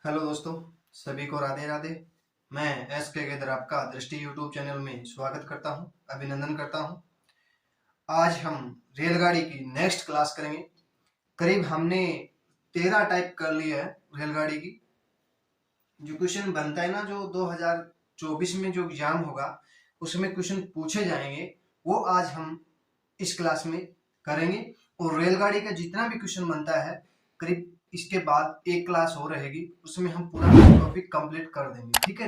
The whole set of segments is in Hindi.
हेलो दोस्तों, सभी को राधे राधे। मैं एस के गेदर आपका दृष्टि यूट्यूब चैनल में स्वागत करता हूं, अभिनंदन करता हूं। आज हम रेलगाड़ी की नेक्स्ट क्लास करेंगे। करीब हमने 13 टाइप कर लिया है रेलगाड़ी की। जो क्वेश्चन बनता है ना, जो 2024 में जो एग्जाम होगा उसमें क्वेश्चन पूछे जाएंगे, वो आज हम इस क्लास में करेंगे। और रेलगाड़ी का जितना भी क्वेश्चन बनता है, करीब इसके बाद एक क्लास हो रहेगी, उसमें हम पूरा टॉपिक कंप्लीट कर देंगे। ठीक है।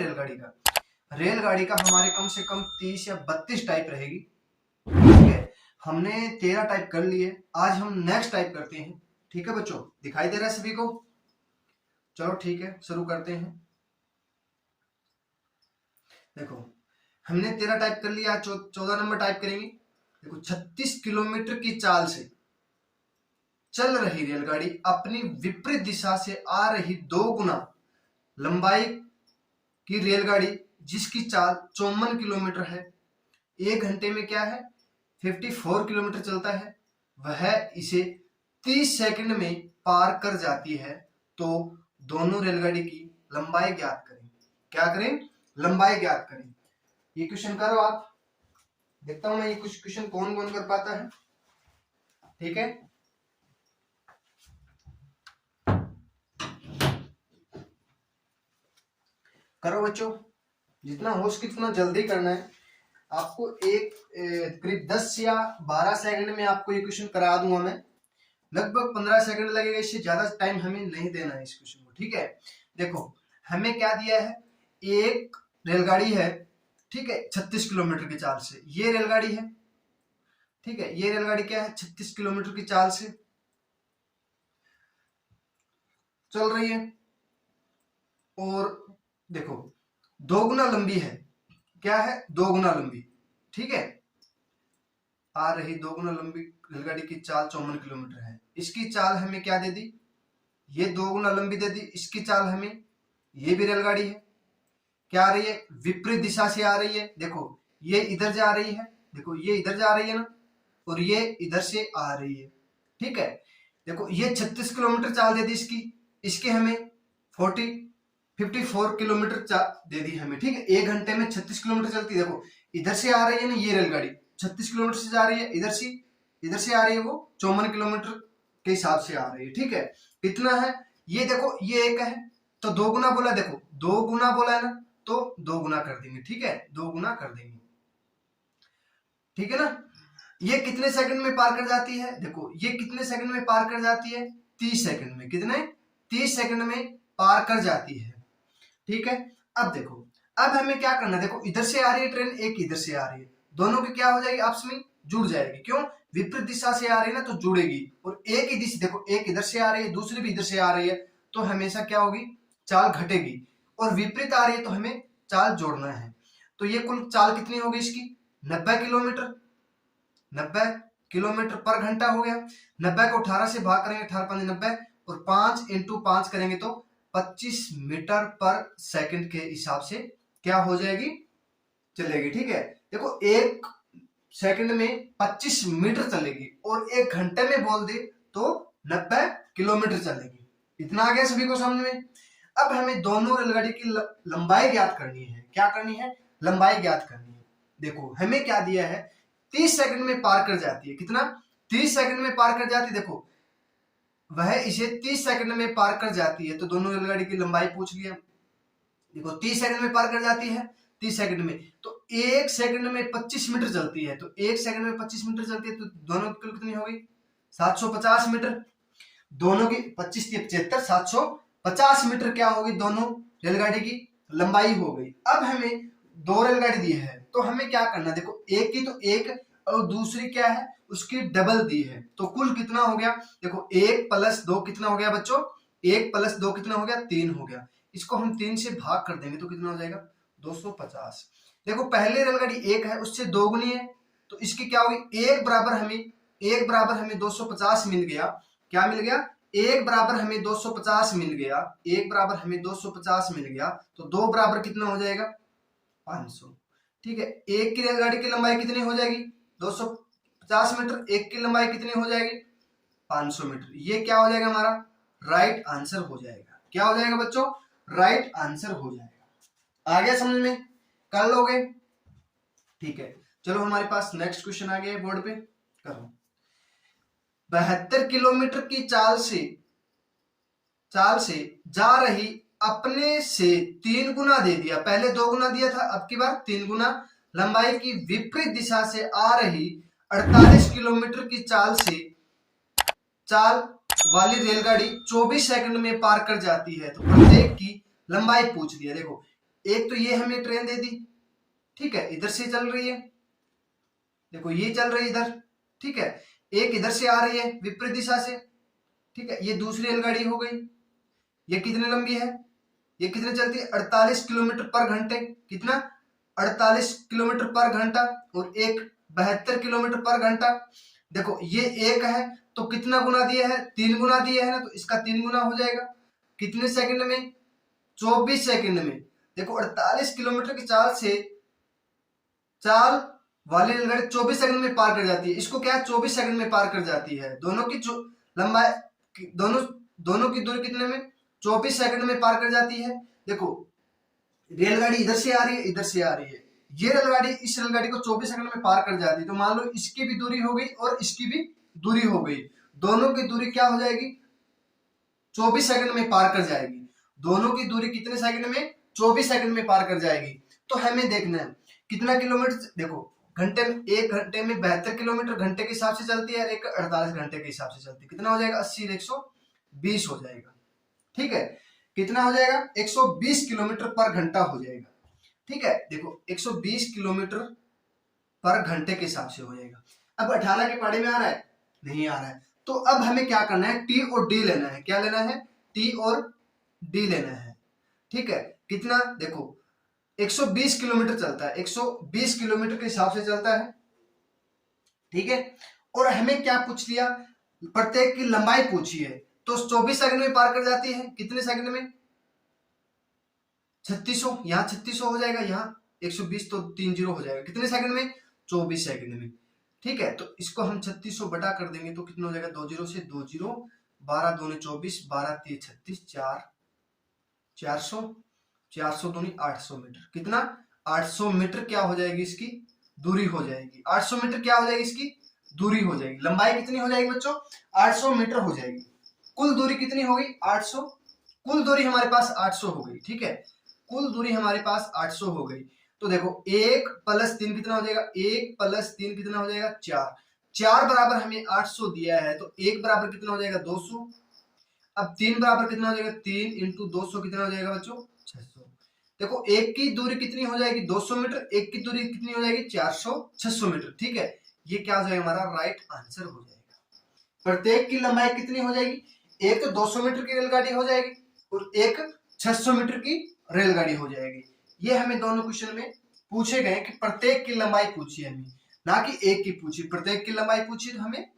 रेलगाड़ी का हमारे कम से कम 30 या 32 टाइप रहेगी। ठीक है। हमने 13 टाइप कर लिए, आज हम नेक्स्ट टाइप करते हैं। ठीक है बच्चों, दिखाई दे रहा है सभी को? चलो ठीक है, शुरू करते हैं। देखो, हमने 13 टाइप कर लिया, 14 नंबर टाइप करेंगे। देखो, 36 किलोमीटर की चाल से चल रही रेलगाड़ी अपनी विपरीत दिशा से आ रही 2 गुना लंबाई की रेलगाड़ी जिसकी चाल 54 किलोमीटर है, 1 घंटे में क्या है 54 किलोमीटर चलता है, वह इसे 30 सेकंड में पार कर जाती है। तो दोनों रेलगाड़ी की लंबाई ज्ञात करें। क्या करें? लंबाई ज्ञात करें। ये क्वेश्चन करो आप। देखता हूं मैं ये कुछ क्वेश्चन कौन कौन कर पाता है। ठीक है। करो बच्चों, जितना हो सके उतना जल्दी करना है। आपको करीब 10 या 12 सेकंड में आपको ये क्वेश्चन करा दूंगा मैं। लगभग 15 सेकंड लगेगा, इससे ज्यादा टाइम हमें नहीं देना है इस क्वेश्चन को। ठीक है। देखो, हमें क्या दिया है, एक रेलगाड़ी है। ठीक है, 36 किलोमीटर की चाल से ये रेलगाड़ी है। ठीक है, ये रेलगाड़ी क्या है, 36 किलोमीटर की चाल से चल रही है। और देखो, 2 गुना लंबी है। क्या है? 2 गुना लंबी। ठीक है, आ रही 2 गुना लंबी रेलगाड़ी की चाल 54 किलोमीटर है। इसकी चाल हमें क्या दे दी, ये 2 गुना लंबी दे दी। इसकी चाल हमें, ये भी रेलगाड़ी है, क्या आ रही है, विपरीत दिशा से आ रही है। देखो, ये इधर जा रही है, देखो ये इधर जा रही है ना, और ये इधर से आ रही है। ठीक है। देखो, ये 36 किलोमीटर चाल दे दी इसकी, इसके हमें 54 किलोमीटर दे दी हमें। ठीक है, 1 घंटे में 36 किलोमीटर चलती है। देखो, इधर से आ रही है ना ये रेलगाड़ी, 36 किलोमीटर से जा रही है, इधर से आ रही है, वो 54 किलोमीटर के हिसाब से आ रही है। ठीक है, कितना है ये, देखो ये एक है तो 2 गुना बोला। देखो, 2 गुना बोला है ना, तो 2 गुना कर देंगे। ठीक है, 2 गुना कर देंगे। ठीक है ना। ये कितने सेकंड में पार कर जाती है? देखो, ये कितने सेकंड में पार कर जाती है, 30 सेकंड में। कितने? 30 सेकंड में पार कर जाती है। ठीक है। अब देखो, अब हमें क्या करना है, देखो इधर से आ रही है ट्रेन, एक इधर से आ रही है, दोनों की क्या हो जाएगी, आपस में जुड़ जाएगी। क्यों? विपरीत दिशा से आ रही है ना, तो जुड़ेगी। और एक ही दिशा, देखो एक इधर से आ रही है, दूसरी भी इधर से आ रही है, तो हमेशा क्या होगी, चाल घटेगी। और विपरीत आ रही है तो हमें चाल जोड़ना है। तो ये कुल चाल कितनी होगी इसकी, 90 किलोमीटर। 90 किलोमीटर पर घंटा हो गया। 90 को 18 से भाग करेंगे, 18 5 90, और 5 इंटू 5 करेंगे तो 25 मीटर पर सेकंड के हिसाब से क्या हो जाएगी, चलेगी। ठीक है। देखो, 1 सेकंड में 25 मीटर चलेगी, और 1 घंटे में बोल दे तो 90 किलोमीटर चलेगी। इतना आ गया सभी को समझ में? अब हमें दोनों रेलगाड़ी की लंबाई ज्ञात करनी है। क्या करनी है? लंबाई ज्ञात करनी है। देखो, हमें क्या दिया है, 30 सेकंड में पार कर जाती है। कितना? 30 सेकंड में पार कर जाती है। देखो, वह इसे 30 सेकंड में पार कर जाती है, तो दोनों रेलगाड़ी की लंबाई पूछ लिया। देखो, 30 सेकंड में पार कर जाती है, 30 सेकंड में, तो 1 सेकंड में 25 मीटर चलती है। तो 1 सेकंड में 25 मीटर चलती है, तो दोनों की कितनी होगी, 750 मीटर। दोनों की 25 की 75, 750 मीटर क्या होगी, दोनों रेलगाड़ी की लंबाई हो गई। अब हमें 2 रेलगाड़ी दी है, तो हमें क्या करना है, देखो एक की तो एक, और दूसरी क्या है, उसकी डबल दी है। तो कुल कितना हो गया, देखो 1 प्लस 2 कितना हो गया बच्चों, 1 प्लस 2 कितना हो गया, 3 हो गया। इसको हम 3 से भाग कर देंगे तो कितना हो जाएगा, 250। देखो, पहले रेलगाड़ी 1 है, उससे 2 गुनी है, तो इसकी क्या होगी, 1 बराबर हमें 250 मिल गया। क्या मिल गया, 1 बराबर हमें 250 मिल गया। 1 बराबर हमें 250 मिल गया, तो 2 बराबर कितना हो जाएगा, 500। ठीक है, एक की रेलगाड़ी की लंबाई कितनी हो जाएगी, 250 मीटर। एक की लंबाई कितनी हो जाएगी, 500 मीटर। ये क्या हो जाएगा, हमारा राइट आंसर हो जाएगा। क्या हो जाएगा बच्चों, राइट आंसर हो जाएगा। आ गया समझ में? कर लोगे? ठीक है, चलो हमारे पास नेक्स्ट क्वेश्चन आ गया है बोर्ड पे, करो। 72 किलोमीटर की चाल से जा रही अपने से 3 गुना दे दिया, पहले 2 गुना दिया था, अब की बार 3 गुना लंबाई की विपरीत दिशा से आ रही 48 किलोमीटर की चाल वाली रेलगाड़ी 24 सेकंड में पार कर जाती है, तो प्रत्येक की लंबाई पूछ लिया। देखो, एक तो ये हमें ट्रेन दे दी, ठीक है, इधर से चल रही है, देखो ये चल रही है इधर, ठीक है, एक इधर से आ रही है विपरीत दिशा से, ठीक है, ये दूसरी रेलगाड़ी हो गई। ये कितनी लंबी है, ये कितने चलती है, 48 किलोमीटर पर घंटे, कितना, 48 किलोमीटर पर घंटा, और एक 72 किलोमीटर पर घंटा। देखो ये एक है तो कितना गुना दिया है, 3 गुना दिया है ना, तो इसका 3 गुना हो जाएगा, कितने सेकंड में, 24 सेकंड में। देखो 48 किलोमीटर की चाल वाली रेलगाड़ी 24 सेकंड में पार कर जाती है, इसको क्या है, 24 सेकंड में पार कर जाती है। दोनों की लंबाई, दोनों की दूरी कितने में, 24 सेकंड में पार कर जाती है। देखो रेलगाड़ी इधर से आ रही है, इधर से आ रही है, ये रेलगाड़ी इस रेलगाड़ी को 24 सेकंड में पार कर जाती है, तो मान लो इसकी भी दूरी हो गई और इसकी भी दूरी हो गई, दोनों की दूरी क्या हो जाएगी, 24 सेकंड में पार कर जाएगी। दोनों की दूरी कितने सेकंड में, 24 सेकंड में पार कर जाएगी। तो हमें देखना है कितना किलोमीटर, देखो घंटे में, एक घंटे में 72 किलोमीटर घंटे के हिसाब से चलती है, एक 48 घंटे के हिसाब से चलती है, कितना हो जाएगा, 80 120 हो जाएगा, ठीक है, कितना हो जाएगा, 120 किलोमीटर पर घंटा हो जाएगा, ठीक है। देखो 120 किलोमीटर पर घंटे के हिसाब से हो जाएगा। अब 18 के पहाड़ी में आ रहा है, नहीं आ रहा है, तो अब हमें क्या करना है, टी और डी लेना है। क्या लेना है, टी और डी लेना है, ठीक है। कितना, देखो 120 किलोमीटर चलता है, 120 किलोमीटर के हिसाब से चलता है, ठीक है। और हमें क्या पूछ लिया, प्रत्येक की लंबाई पूछी है, तो 24 सेकंड में पार कर जाती है, कितने सेकंड में, 3600, यहाँ 3600 हो जाएगा, यहाँ 120 तो 30 हो जाएगा, कितने सेकंड में, 24 सेकंड में, ठीक है। तो इसको हम 3600 बटा कर देंगे तो कितना हो जाएगा, 20 से 20, 12 दूनी 24, 12 3 36, 400, 400 दूनी 800 मीटर, कितना, 800 मीटर क्या हो जाएगी, इसकी दूरी हो जाएगी, 800 मीटर क्या हो जाएगी, इसकी दूरी हो जाएगी। लंबाई कितनी हो जाएगी बच्चों, 800 मीटर हो जाएगी। कुल दूरी कितनी हो गई, 800, कुल दूरी हमारे पास 800 हो गई, ठीक है, कुल दूरी हमारे पास 800 हो गई। तो देखो 1 + 3 कितना हो जाएगा, 1 + 3 कितना हो जाएगा, 4, 4 बराबर हमें 800 दिया है, तो 1 बराबर कितना हो जाएगा, 200। अब 3 बराबर कितना हो जाएगा, 3 × 200 कितना हो जाएगा बच्चों, 600। देखो एक की दूरी कितनी हो जाएगी, 200 मीटर, एक की दूरी कितनी हो जाएगी, 400, 600 मीटर, ठीक है। ये क्या हो जाएगा, हमारा राइट आंसर हो जाएगा। प्रत्येक की लंबाई कितनी हो जाएगी, एक तो 200 मीटर की रेलगाड़ी हो जाएगी और एक 600 मीटर की रेलगाड़ी हो जाएगी। ये हमें दोनों क्वेश्चन में पूछे गए कि प्रत्येक की लंबाई पूछी है हमें, ना कि एक की पूछी। प्रत्येक की लंबाई पूछी तो हमें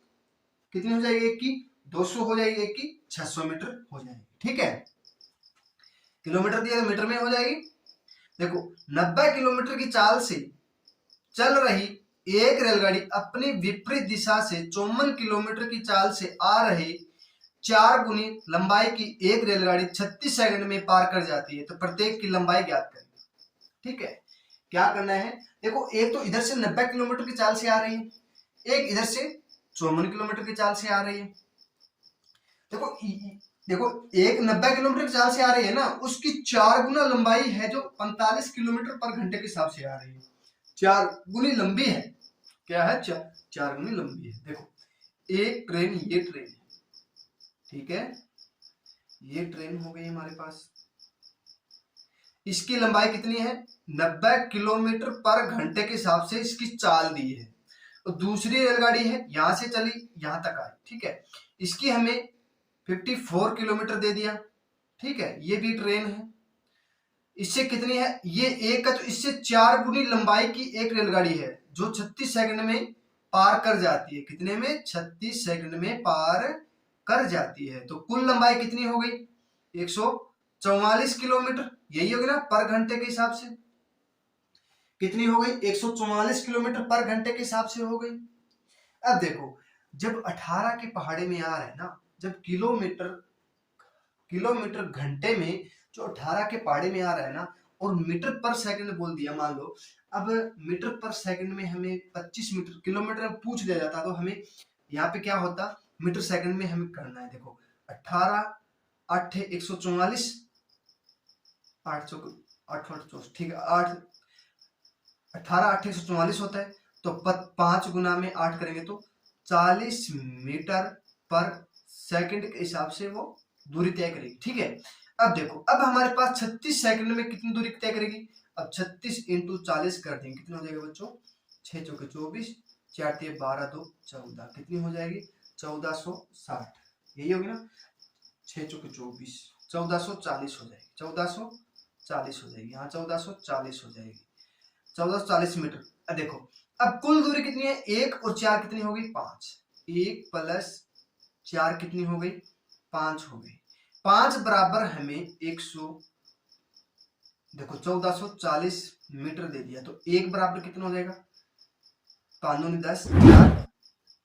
कितनी हो जाएगी, एक की 200 हो जाएगी, एक की 600 मीटर हो जाएगी, ठीक है। किलोमीटर दिया तो मीटर में हो जाएगी। देखो 90 किलोमीटर की चाल से चल रही एक रेलगाड़ी अपनी विपरीत दिशा से 54 किलोमीटर की चाल से आ रहे 4 गुनी लंबाई की एक रेलगाड़ी 36 सेकंड में पार कर जाती है, तो प्रत्येक की लंबाई ज्ञात करें, ठीक है। क्या करना है, देखो एक तो इधर से 90 किलोमीटर की चाल से आ रही है, एक इधर से 54 किलोमीटर की चाल से आ रही है। देखो एक 90 किलोमीटर की चाल से आ रही है ना, उसकी 4 गुना लंबाई है जो 45 किलोमीटर पर घंटे के हिसाब से आ रही है, 4 गुनी लंबी है, क्या है, 4 गुनी लंबी है। देखो एक ट्रेन, ये ट्रेन है, ठीक है, ये ट्रेन हो गई हमारे पास, इसकी लंबाई कितनी है, 90 किलोमीटर पर घंटे के हिसाब से इसकी चाल दी है। और दूसरी रेलगाड़ी है, यहां से चली यहां तक आई, ठीक है, इसकी हमें 54 किलोमीटर दे दिया, ठीक है, ये भी ट्रेन है, इससे कितनी है, ये एक का, तो इससे 4 गुनी लंबाई की एक रेलगाड़ी है जो 36 सेकंड में पार कर जाती है, कितने में, 36 सेकंड में पार कर जाती है। तो कुल लंबाई कितनी हो गई, 144 किलोमीटर, यही होगी ना, पर घंटे के हिसाब से कितनी हो गई, 144 किलोमीटर पर घंटे के हिसाब से हो गई। अब देखो जब 18 के पहाड़े में आ रहा है ना, जब किलोमीटर किलोमीटर घंटे में जो 18 के पाड़े में आ रहा है ना, और मीटर पर सेकंड बोल दिया मान लो। अब मीटर पर सेकंड में हमें 25 मीटर किलोमीटर पूछ लिया जाता तो हमें यहाँ पे क्या होता, मीटर सेकंड में हमें करना है। देखो 18 8 144 8 8 8 ठीक है, 8 18 8 144 होता है, तो 5 गुना में 8 करेंगे तो 40 मीटर पर सेकंड के हिसाब से वो दूरी तय करेगी। ठीक है, अब देखो अब हमारे पास 36 सेकंड में कितनी दूरी तय करेगी। अब 36 इंटू 40 कर देंगे, कितना हो जाएगा बच्चों, 6 चौके 24, 4 3 12 2 14, कितनी हो जाएगी 1460, यही होगी ना, 6 चौके 24, 1440 हो जाएगी, 1440 हो जाएगी, हाँ 1440 हो जाएगी, 1440 मीटर। अब देखो अब कुल दूरी कितनी है, 1 और 4 कितनी हो गई 5, 1 प्लस 4 कितनी हो गई 5 हो गई, 5 बराबर हमें 100, देखो 1440 मीटर दे दिया, तो 1 बराबर कितना हो जाएगा 5 दूनी 10, 4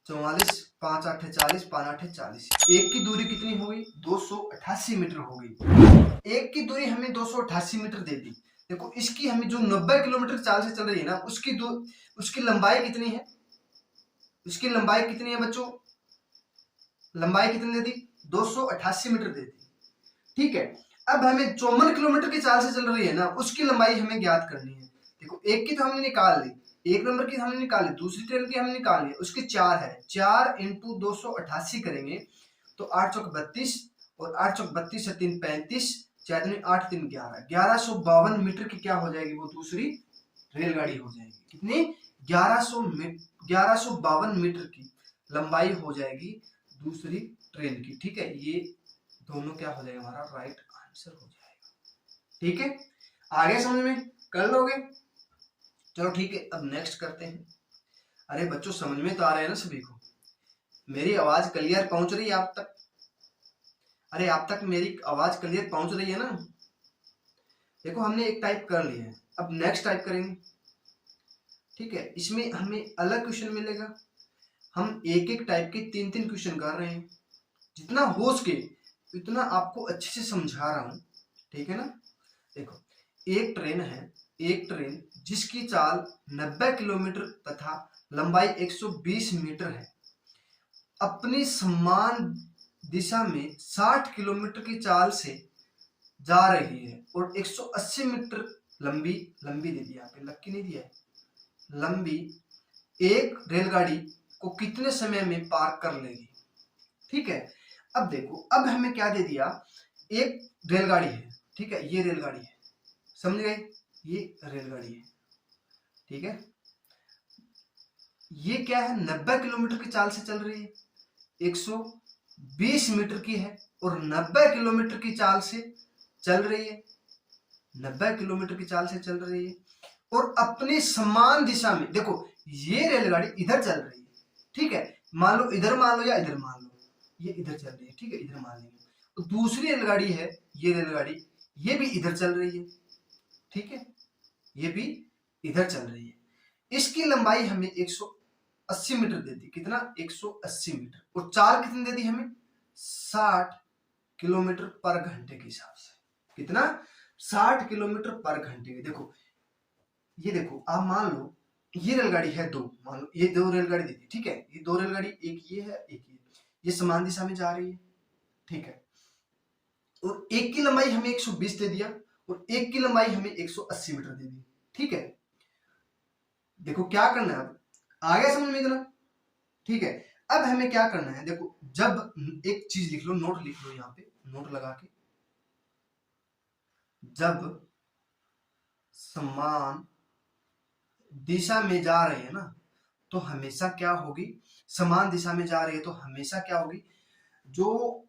44, 5 8 40, 5 8 40, एक की दूरी कितनी हो गई 288 मीटर हो गई। एक की दूरी हमें 288 मीटर दे दी। देखो इसकी हमें जो 90 किलोमीटर चाल से चल रही है ना, उसकी लंबाई कितनी है, उसकी लंबाई कितनी है बच्चों, लंबाई कितनी दे दी 288 मीटर दे दी। ठीक है, अब हमें 54 किलोमीटर की चाल से चल रही है ना, उसकी लंबाई हमें ज्ञात करनी है। देखो एक की तो हमने निकाल ली, 1 नंबर की हमने निकाली, दूसरी ट्रेन की हमने निकाल ली, उसकी 4 है, 4 इंटू 288 करेंगे तो 8 चौक 32 और 8 चौक 32 से 3 35, 4 दूनी 8 3 11, 1152 मीटर की क्या हो जाएगी वो दूसरी रेलगाड़ी हो जाएगी। कितनी 1152 मीटर की लंबाई हो जाएगी दूसरी ट्रेन की। ठीक है, ये दोनों क्या हो जाएगा हमारा राइट आंसर हो जाएगा। ठीक है, आगे समझ में कर लोगे, चलो ठीक है, अब नेक्स्ट करते हैं। अरे बच्चों समझ में तो आ रहा है ना सभी को, मेरी आवाज क्लियर पहुंच रही है आप तक, अरे आप तक मेरी आवाज क्लियर पहुंच रही है ना। देखो हमने एक टाइप कर लिया है, अब नेक्स्ट टाइप करेंगे। ठीक है, इसमें हमें अलग क्वेश्चन मिलेगा, हम एक एक टाइप के 3 क्वेश्चन कर रहे हैं, जितना हो सके इतना आपको अच्छे से समझा रहा हूं। ठीक है ना, देखो एक ट्रेन है, एक ट्रेन जिसकी चाल 90 किलोमीटर तथा लंबाई 120 मीटर है, अपनी समान दिशा में 60 किलोमीटर की चाल से जा रही है और 180 मीटर लंबी दे दी, यहाँ पे लक्की नहीं दिया है, लंबी एक रेलगाड़ी को कितने समय में पार कर लेगी। ठीक है, अब देखो अब हमें क्या दे दिया, एक रेलगाड़ी है, ठीक है, ये रेलगाड़ी है, समझ गए, ये रेलगाड़ी है। ठीक है, ये क्या है 90 किलोमीटर की चाल से चल रही है, 120 मीटर की है और 90 किलोमीटर की चाल से चल रही है, 90 किलोमीटर की चाल से चल रही है और अपनी समान दिशा में, देखो ये रेलगाड़ी इधर चल रही है, ठीक है, मान लो इधर मान लो या इधर मान लो, ये इधर चल रही है, ठीक है, इधर मान लेंगे, तो दूसरी रेलगाड़ी है ये रेलगाड़ी, ये भी इधर चल रही है, ठीक है, ये भी इधर चल रही है, इसकी लंबाई हमें 180 मीटर दे दी, कितना 180 मीटर, और चाल कितनी दे दी हमें 60 किलोमीटर पर घंटे के हिसाब से, कितना 60 किलोमीटर पर घंटे। देखो ये देखो आप मान लो ये रेलगाड़ी है दो, मान लो ये दो रेलगाड़ी दी थी, ठीक है, ये दो रेलगाड़ी, एक ये है एक ये समान दिशा में जा रही है, ठीक है, और एक की लंबाई हमें 120 दे दिया और एक की लंबाई हमें 180 मीटर दे दी। ठीक है, देखो क्या करना है, अब आ गया समझ में इतना। ठीक है, अब हमें क्या करना है, देखो जब एक चीज लिख लो, नोट लिख लो, यहाँ पे नोट लगा के, जब समान दिशा में जा रही है ना, तो हमेशा क्या होगी, समान दिशा में जा रही है तो हमेशा क्या होगी, जो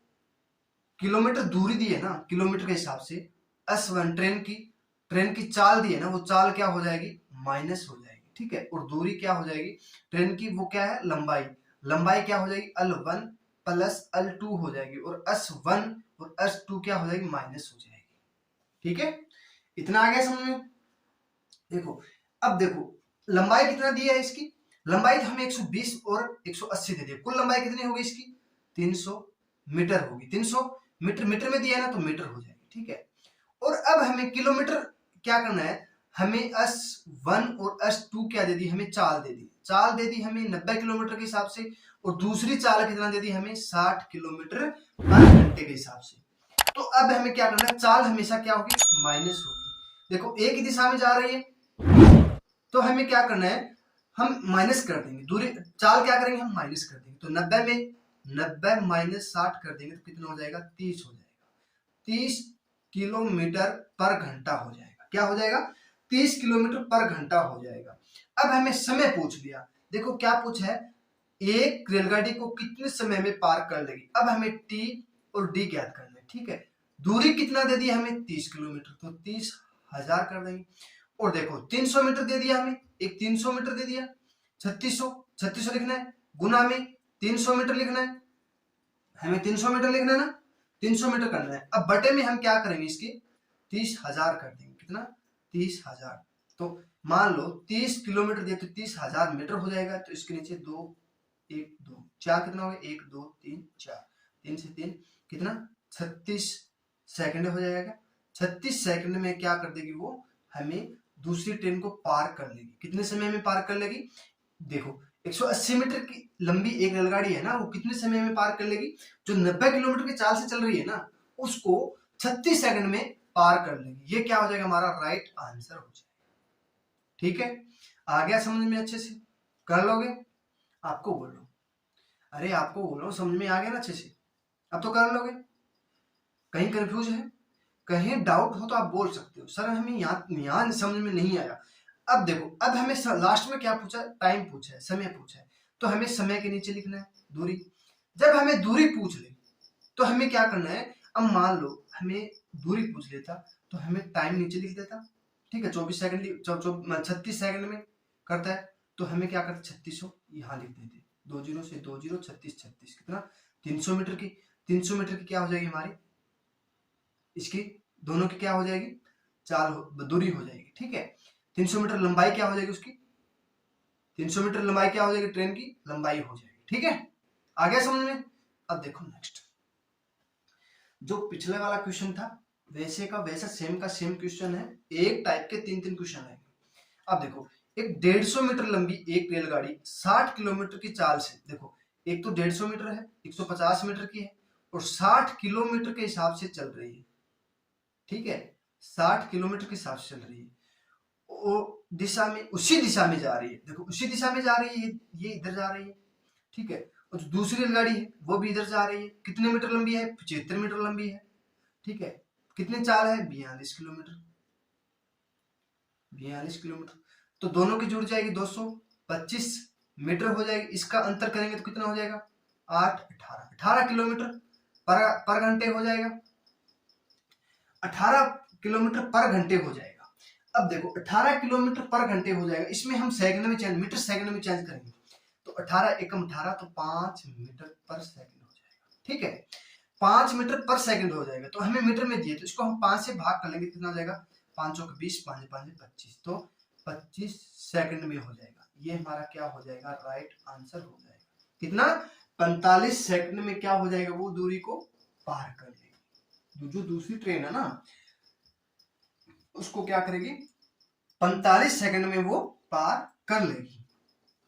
किलोमीटर दूरी दी है ना, किलोमीटर के हिसाब से S1 ट्रेन की चाल दी है ना, वो चाल क्या हो जाएगी माइनस हो जाएगी। ठीक है, और दूरी क्या हो जाएगी ट्रेन की, वो क्या है लंबाई क्या हो जाएगी L1 प्लस L2 हो जाएगी, और S1 और S2 क्या हो जाएगी माइनस हो जाएगी। ठीक है, इतना आ गया समझ में। देखो अब देखो लंबाई कितना दिया है, इसकी लंबाई तो हमें 120 और 180 दे दिया, कुल लंबाई कितनी होगी इसकी 300 मीटर होगी, 300 मीटर मीटर में दिया है ना तो मीटर हो जाएगी, ठीक है। और अब हमें किलोमीटर क्या करना है, हमें S1 और S2 क्या दे दी, हमें चाल दे दी, चाल दे दी हमें 90 किलोमीटर के हिसाब से, और दूसरी चाल कितना दे दी हमें 60 किलोमीटर पर घंटे के हिसाब से। तो अब हमें क्या करना है, चाल हमेशा क्या होगी, माइनस होगी। देखो एक ही दिशा में जा रही है तो हमें क्या करना है, हम माइनस कर देंगे, दूरी चाल क्या करेंगे, हम माइनस कर देंगे। तो 90 में 90 माइनस 60 कर देंगे तो कितना हो जाएगा, 30 हो जाएगा। 30 किलोमीटर पर घंटा हो जाएगा, क्या हो जाएगा, 30 किलोमीटर पर घंटा हो जाएगा। अब हमें समय पूछ लिया, देखो क्या पूछा है, एक रेलगाड़ी को कितने समय में पार कर लेगी। अब हमें टी और डी ज्ञात करना है, ठीक है। दूरी कितना दे दिया हमें, 30 किलोमीटर, तो 30,000 कर देंगे। और देखो 300 मीटर दे दिया हमें, एक 300 मीटर दे दिया, 3600 लिखना है, गुना में 300 मीटर लिखना है, हमें 300 मीटर लिखना है ना, 300 मीटर करना है। अब बटे में हम क्या करेंगे, इसके 30,000 कर देंगे, कितना, 30,000। तो मान लो 30 किलोमीटर दिया तो 30,000 मीटर हो जाएगा। तो इसके नीचे 2 1 2 4 कितना हो गया, 1 2 3 4, 3 से 3 कितना, 36 सेकंड हो जाएगा। 36 सेकंड में क्या कर देगी वो, हमें दूसरी ट्रेन को पार कर लेगी। कितने समय में पार कर लेगी, देखो 180 मीटर की लंबी एक रेलगाड़ी है ना, वो कितने समय में पार कर लेगी, जो 90 किलोमीटर की चाल से चल रही है ना, उसको 36 सेकंड में पार कर लेगी। ये क्या हो जाएगा, हमारा राइट आंसर हो जाएगा, ठीक है। आ गया समझ में, अच्छे से कर लोगे, आपको बोल रहा हूं, अरे आपको बोल रहा हूं, समझ में आ गया ना अच्छे से, अब तो कर लोगे। कहीं कंफ्यूज है, कहीं डाउट हो तो आप बोल सकते हो, सर हमें यहाँ समझ में नहीं आया। अब देखो, अब हमें लास्ट में क्या पूछा, टाइम पूछा है, समय पूछा है, तो हमें समय के नीचे लिखना है दूरी। जब हमें दूरी पूछ ले तो हमें क्या करना है, अब मान लो हमें दूरी पूछ लेता तो हमें टाइम नीचे लिख देता, ठीक है। 24 सेकंड 36 सेकंड में करता है, तो हमें क्या करते, 3600 यहाँ लिख देते, 20 से 20 36 36 कितना, 300 मीटर की, 300 मीटर की क्या हो जाएगी हमारी, इसकी दोनों की क्या हो जाएगी, चाल दूरी हो जाएगी, ठीक है। 300 मीटर लंबाई क्या हो जाएगी उसकी, 300 मीटर लंबाई क्या हो जाएगी, ट्रेन की लंबाई हो जाएगी, ठीक है। आ गया समझ में। अब देखो नेक्स्ट, जो पिछले वाला क्वेश्चन था वैसे का वैसा सेम का सेम क्वेश्चन है, एक टाइप के 3 क्वेश्चन है। अब देखो, एक 150 मीटर लंबी एक रेलगाड़ी 60 किलोमीटर की चाल से, देखो एक तो 150 मीटर है, 150 मीटर की है, और 60 किलोमीटर के हिसाब से चल रही है, ठीक है। 60 किलोमीटर के हिसाब से चल रही है, वो दिशा में, उसी दिशा में जा रही है, देखो उसी दिशा में जा रही है, ये इधर जा रही है, ठीक है। और जो दूसरी रेलगाड़ी है वो भी इधर जा रही है, कितने मीटर लंबी है, 75 मीटर लंबी है, ठीक है। कितने चाल है, 42 किलोमीटर, 42 किलोमीटर। तो दोनों की जुड़ जाएगी, 225 मीटर हो जाएगी। इसका अंतर करेंगे तो कितना हो जाएगा, 8 18 किलोमीटर पर घंटे हो जाएगा, 18 किलोमीटर पर घंटे हो जाएगा। अब देखो 18 किलोमीटर पर घंटे हो जाएगा, इसमें हम सेकंड में चेंज, मीटर सेकंड में चेंज करेंगे, तो 18 एकम 18 तो 5 मीटर पर सेकंड हो जाएगा, ठीक है। 5 मीटर पर सेकंड हो जाएगा, तो हमें मीटर में दिए तो इसको हम 5 से भाग कर लेंगे, कितना हो जाएगा, 5 चौक 20, 5 5 25, तो 25 सेकंड में हो जाएगा। ये हमारा क्या हो जाएगा, राइट आंसर हो जाएगा। कितना, 45 सेकंड में क्या हो जाएगा, वो दूरी को पार कर लेगी। जो दूसरी ट्रेन है ना, उसको क्या करेगी, 45 सेकंड में वो पार कर लेगी,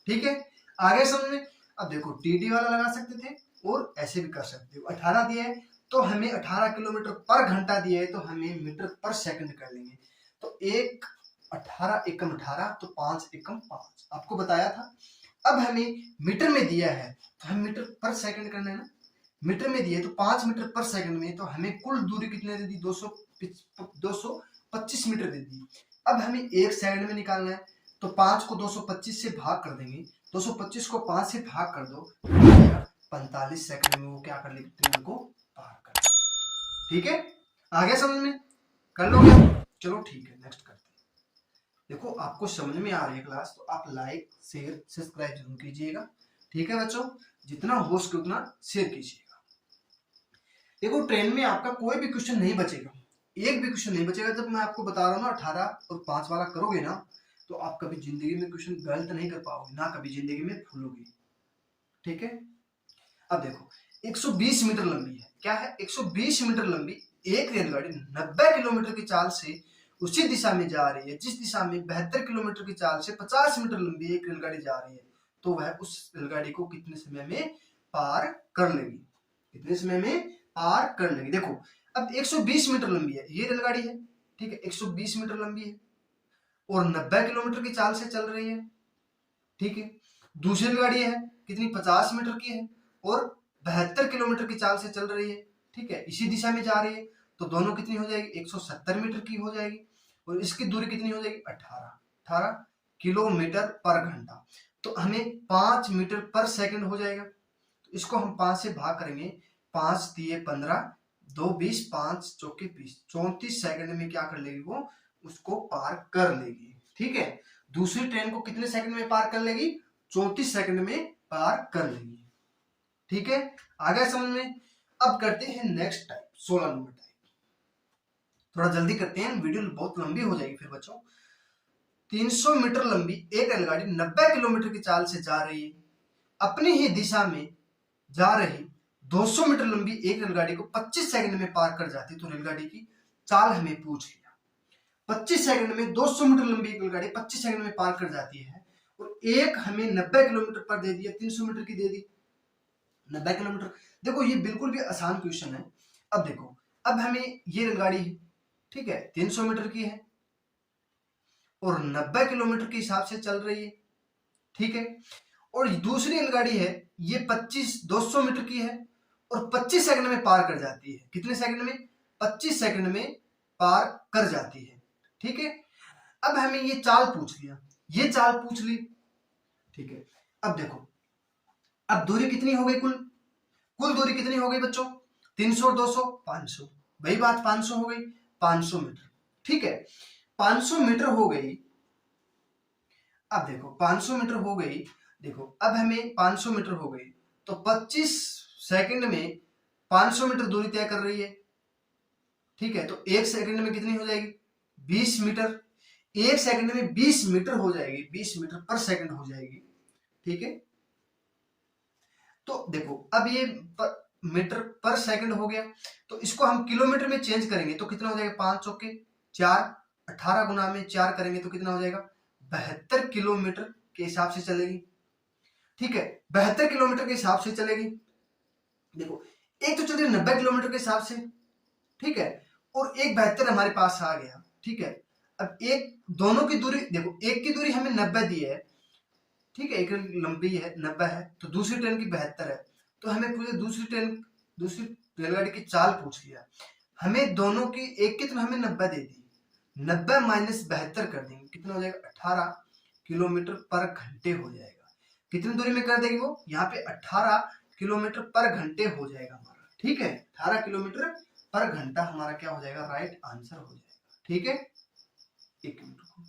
ठीक है। आगे समझ में। अब देखो टीटी वाला लगा सकते थे और ऐसे भी कर सकते हो। 18 दिया है तो हमें 18 किलोमीटर पर घंटा दिया है, तो हमें मीटर पर सेकंड कर लेंगे। तो 18 एकम 18 तो 5 एकम 5 आपको बताया था। अब हमें मीटर में दिया है तो हम मीटर पर सेकंड करना है ना, मीटर में दिया है तो 5 मीटर पर सेकंड में, तो हमें कुल दूरी कितने दे दी, 225 मीटर दे दी। अब हमें 1 सेकंड में निकालना है, तो 5 को 225 से भाग कर देंगे, 225 को 5 से भाग कर दो, 45 सेकंड में वो क्या कर लेगी, ट्रेन को पार कर, ठीक है। आगे समझ में, कर लोगे, चलो ठीक है, नेक्स्ट करते हैं। देखो आपको समझ में आ रही है क्लास, तो आप लाइक शेयर सब्सक्राइब जरूर कीजिएगा, ठीक है बच्चों। जितना हो सके उतना शेयर कीजिएगा। देखो ट्रेन में आपका कोई भी क्वेश्चन नहीं बचेगा, एक भी क्वेश्चन नहीं बचेगा। जब मैं आपको बता रहा हूँ ना 18 और 5 वाला करोगे ना, तो आप कभी जिंदगी में क्वेश्चन गलत नहीं कर पाओगे, ना कभी जिंदगी में भूलोगे, ठीक है। अब देखो 120 मीटर लंबी है, क्या है 120 मीटर लंबी एक रेलगाड़ी 90 किलोमीटर की चाल से उसी दिशा में जा रही है जिस दिशा में 72 किलोमीटर की चाल से 50 मीटर लंबी एक रेलगाड़ी जा रही है, तो वह उस रेलगाड़ी को कितने समय में पार कर लेगी, कितने समय में पार कर लेगी। देखो अब 120 मीटर लंबी है ये रेलगाड़ी है, ठीक है, 120 मीटर लंबी है और 90 किलोमीटर की चाल से चल रही है, ठीक है। दूसरी रेलगाड़ी है कितनी 50 मीटर की है और 72 किलोमीटर की चाल से चल रही है, ठीक है, इसी दिशा में जा रही है, तो दोनों कितनी हो जाएगी 170 मीटर की हो जाएगी और इसकी दूरी कितनी हो जाएगी 18 किलोमीटर पर घंटा। तो हमें 5 मीटर पर सेकंड हो जाएगा, तो इसको हम 5 से भाग करेंगे, 5 दिए 15, 2 20, 5 चौके 20, 34 सेकंड में क्या कर लेगी वो उसको पार कर लेगी, ठीक है। दूसरी ट्रेन को कितने सेकंड में पार कर लेगी 34 सेकंड में पार कर लेगी, ठीक है। आगे समझ में। अब करते हैं नेक्स्ट टाइप 16 नंबर टाइप, थोड़ा जल्दी करते हैं वीडियो बहुत लंबी हो जाएगी फिर बच्चों। 300 मीटर लंबी एक रेलगाड़ी 90 किलोमीटर की चाल से जा रही है, अपनी ही दिशा में जा रही 200 मीटर लंबी एक रेलगाड़ी को 25 सेकंड में पार कर जाती है, तो रेलगाड़ी की चाल हमें पूछ लिया। 25 सेकंड में 200 मीटर लंबी एक रेलगाड़ी 25 सेकंड में पार कर जाती है और एक हमें 90 किलोमीटर पर दे दिया, 300 मीटर की दे दी 90 किलोमीटर। देखो ये बिल्कुल भी आसान क्वेश्चन है। अब देखो अब हमें ये रेलगाड़ी है, ठीक है, 300 मीटर की है और 90 किलोमीटर के हिसाब से चल रही है, ठीक है। और दूसरी रेलगाड़ी है ये 200 मीटर की है और 25 सेकंड में पार कर जाती है, कितने सेकंड में 25 सेकंड में पार कर जाती है, ठीक है। अब हमें ये चाल पूछ लिया, ये चाल पूछ ली, ठीक है। अब देखो अब दूरी कितनी हो गई, कुल दूरी कितनी हो गई बच्चों 300 और 200 500, वही बात 500 हो गई, 500 मीटर, ठीक है। 500 मीटर हो गई। अब देखो 500 मीटर हो गई, देखो अब हमें 500 मीटर हो गई तो 25 सेकंड में 500 मीटर दूरी तय कर रही है, ठीक है। तो एक सेकंड में कितनी हो जाएगी 20 मीटर, एक सेकंड में 20 मीटर हो जाएगी, 20 मीटर पर सेकंड हो जाएगी, ठीक है। तो देखो अब ये मीटर पर सेकंड हो गया, तो इसको हम किलोमीटर में चेंज करेंगे तो कितना हो जाएगा 5 चौके 4, 18 गुना में 4 करेंगे तो कितना हो जाएगा 72 किलोमीटर के हिसाब से चलेगी, ठीक है। 72 किलोमीटर के हिसाब से चलेगी। देखो एक तो चल रही है 90 किलोमीटर के हिसाब से, ठीक है, और एक 72 हमारे पास आ गया, ठीक है। अब एक दोनों की दूरी देखो, एक की दूरी हमें 90 दी है, ठीक है, एक लंबी है 90 है तो दूसरी ट्रेन की 72 है, तो हमें पूरी दूसरी रेलगाड़ी की चाल पूछ लिया। हमें दोनों की एक की तो हमें 90 दे दी, 90 माइनस 72 कर देंगे, कितना हो जाएगा 18 किलोमीटर पर घंटे हो जाएगा। कितनी दूरी में कर देगी वो यहाँ पे 18 किलोमीटर पर घंटे हो जाएगा हमारा, ठीक है। 18 किलोमीटर पर घंटा हमारा क्या हो जाएगा राइट आंसर हो जाएगा, ठीक है। एक मिनट को,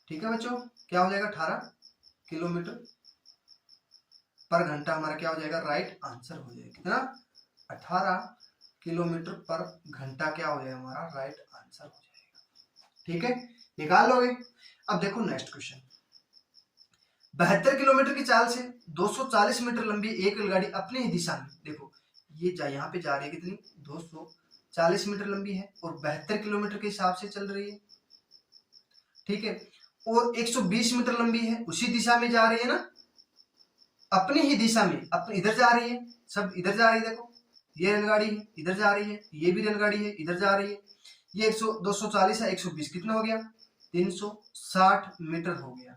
ठीक है बच्चों, क्या हो जाएगा 18 किलोमीटर पर घंटा हमारा क्या हो जाएगा राइट आंसर हो जाएगा, कितना 18 किलोमीटर पर घंटा क्या हो जाएगा हमारा राइट आंसर हो जाएगा, ठीक है, निकाल लोगे। अब देखो नेक्स्ट क्वेश्चन, 72 किलोमीटर की चाल से 240 मीटर लंबी एक रेलगाड़ी अपनी ही दिशा में, देखो ये यहाँ पे जा रही है कितनी 240 मीटर लंबी है और 72 किलोमीटर के हिसाब से चल रही है, ठीक है, और 120 मीटर लंबी है, उसी दिशा में जा रही है ना, अपनी ही दिशा में, अपने इधर जा रही है, सब इधर जा रही है। देखो ये रेलगाड़ी है इधर जा रही है, ये भी रेलगाड़ी है इधर जा रही है, ये 240 है 120 कितना हो गया 360 मीटर हो गया।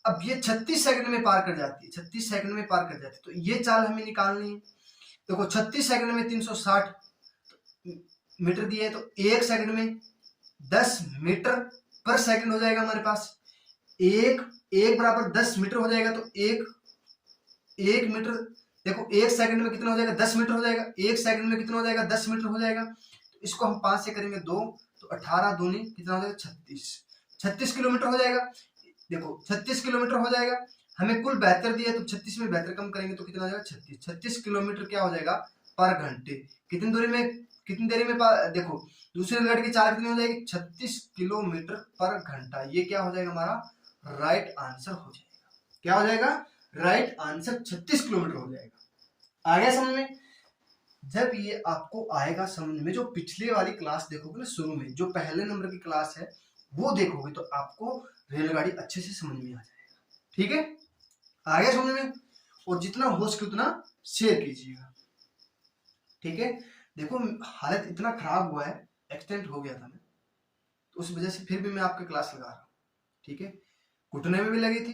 अब ये 36 सेकंड में पार कर जाती है, 36 सेकंड में पार कर जाती है, तो ये चाल हमें निकालनी है। देखो 36 सेकंड में 360 मीटर दिए है, तो एक सेकंड में 10 मीटर पर सेकंड हो जाएगा हमारे पास, एक बराबर 10 मीटर हो जाएगा, तो एक मीटर, देखो एक सेकंड में कितना हो जाएगा 10 मीटर हो जाएगा, एक सेकंड में कितना हो जाएगा 10 मीटर हो जाएगा, तो इसको हम 5 से करेंगे 2, तो 18 दूनी कितना हो जाएगा 36 किलोमीटर हो जाएगा। देखो 36 किलोमीटर हो जाएगा, हमें कुल 72 दिया है तो 36 में 72 कम करेंगे तो कितना हो जाएगा 36 किलोमीटर क्या हो जाएगा पर घंटे। कितनी देरी में देखो दूसरी रेलगाड़ी की चाल कितनी हो जाएगी 36 किलोमीटर पर घंटा, ये क्या हो जाएगा हमारा राइट आंसर हो जाएगा, क्या हो जाएगा राइट आंसर 36 किलोमीटर हो जाएगा। आ गया समझ में। जब ये आपको आएगा समझ में, जो पिछले वाली क्लास देखोगे ना शुरू में, जो पहले नंबर की क्लास है वो देखोगे तो आपको रेलगाड़ी अच्छे से समझ में आ जाएगा। ठीक है, आ गया समझ में? और जितना हो सके उतना शेयर कीजिएगा। ठीक है, देखो हालत इतना खराब हुआ है, एक्सीडेंट हो गया था मैं, तो उस वजह से फिर भी मैं आपकी क्लास लगा रहा हूँ। ठीक है, घुटने में भी लगी थी,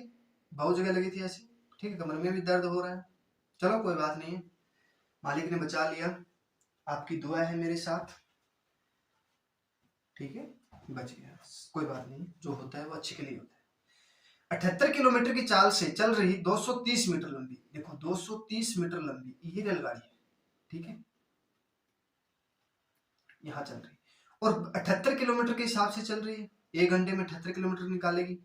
बहुत जगह लगी थी ऐसी। ठीक है, कमर में भी दर्द हो रहा है। चलो कोई बात नहीं है, मालिक ने बचा लिया, आपकी दुआ है मेरे साथ। ठीक है, बच गया, कोई बात नहीं, जो होता है वो अच्छे के लिए होता है। 78 किलोमीटर की चाल से चल रही 230 मीटर लंबी, देखो 230 मीटर लंबी ये रेलगाड़ी है। ठीक है, यहाँ चल रही और 78 किलोमीटर के हिसाब से चल रही है, 1 घंटे में 78 किलोमीटर निकालेगी।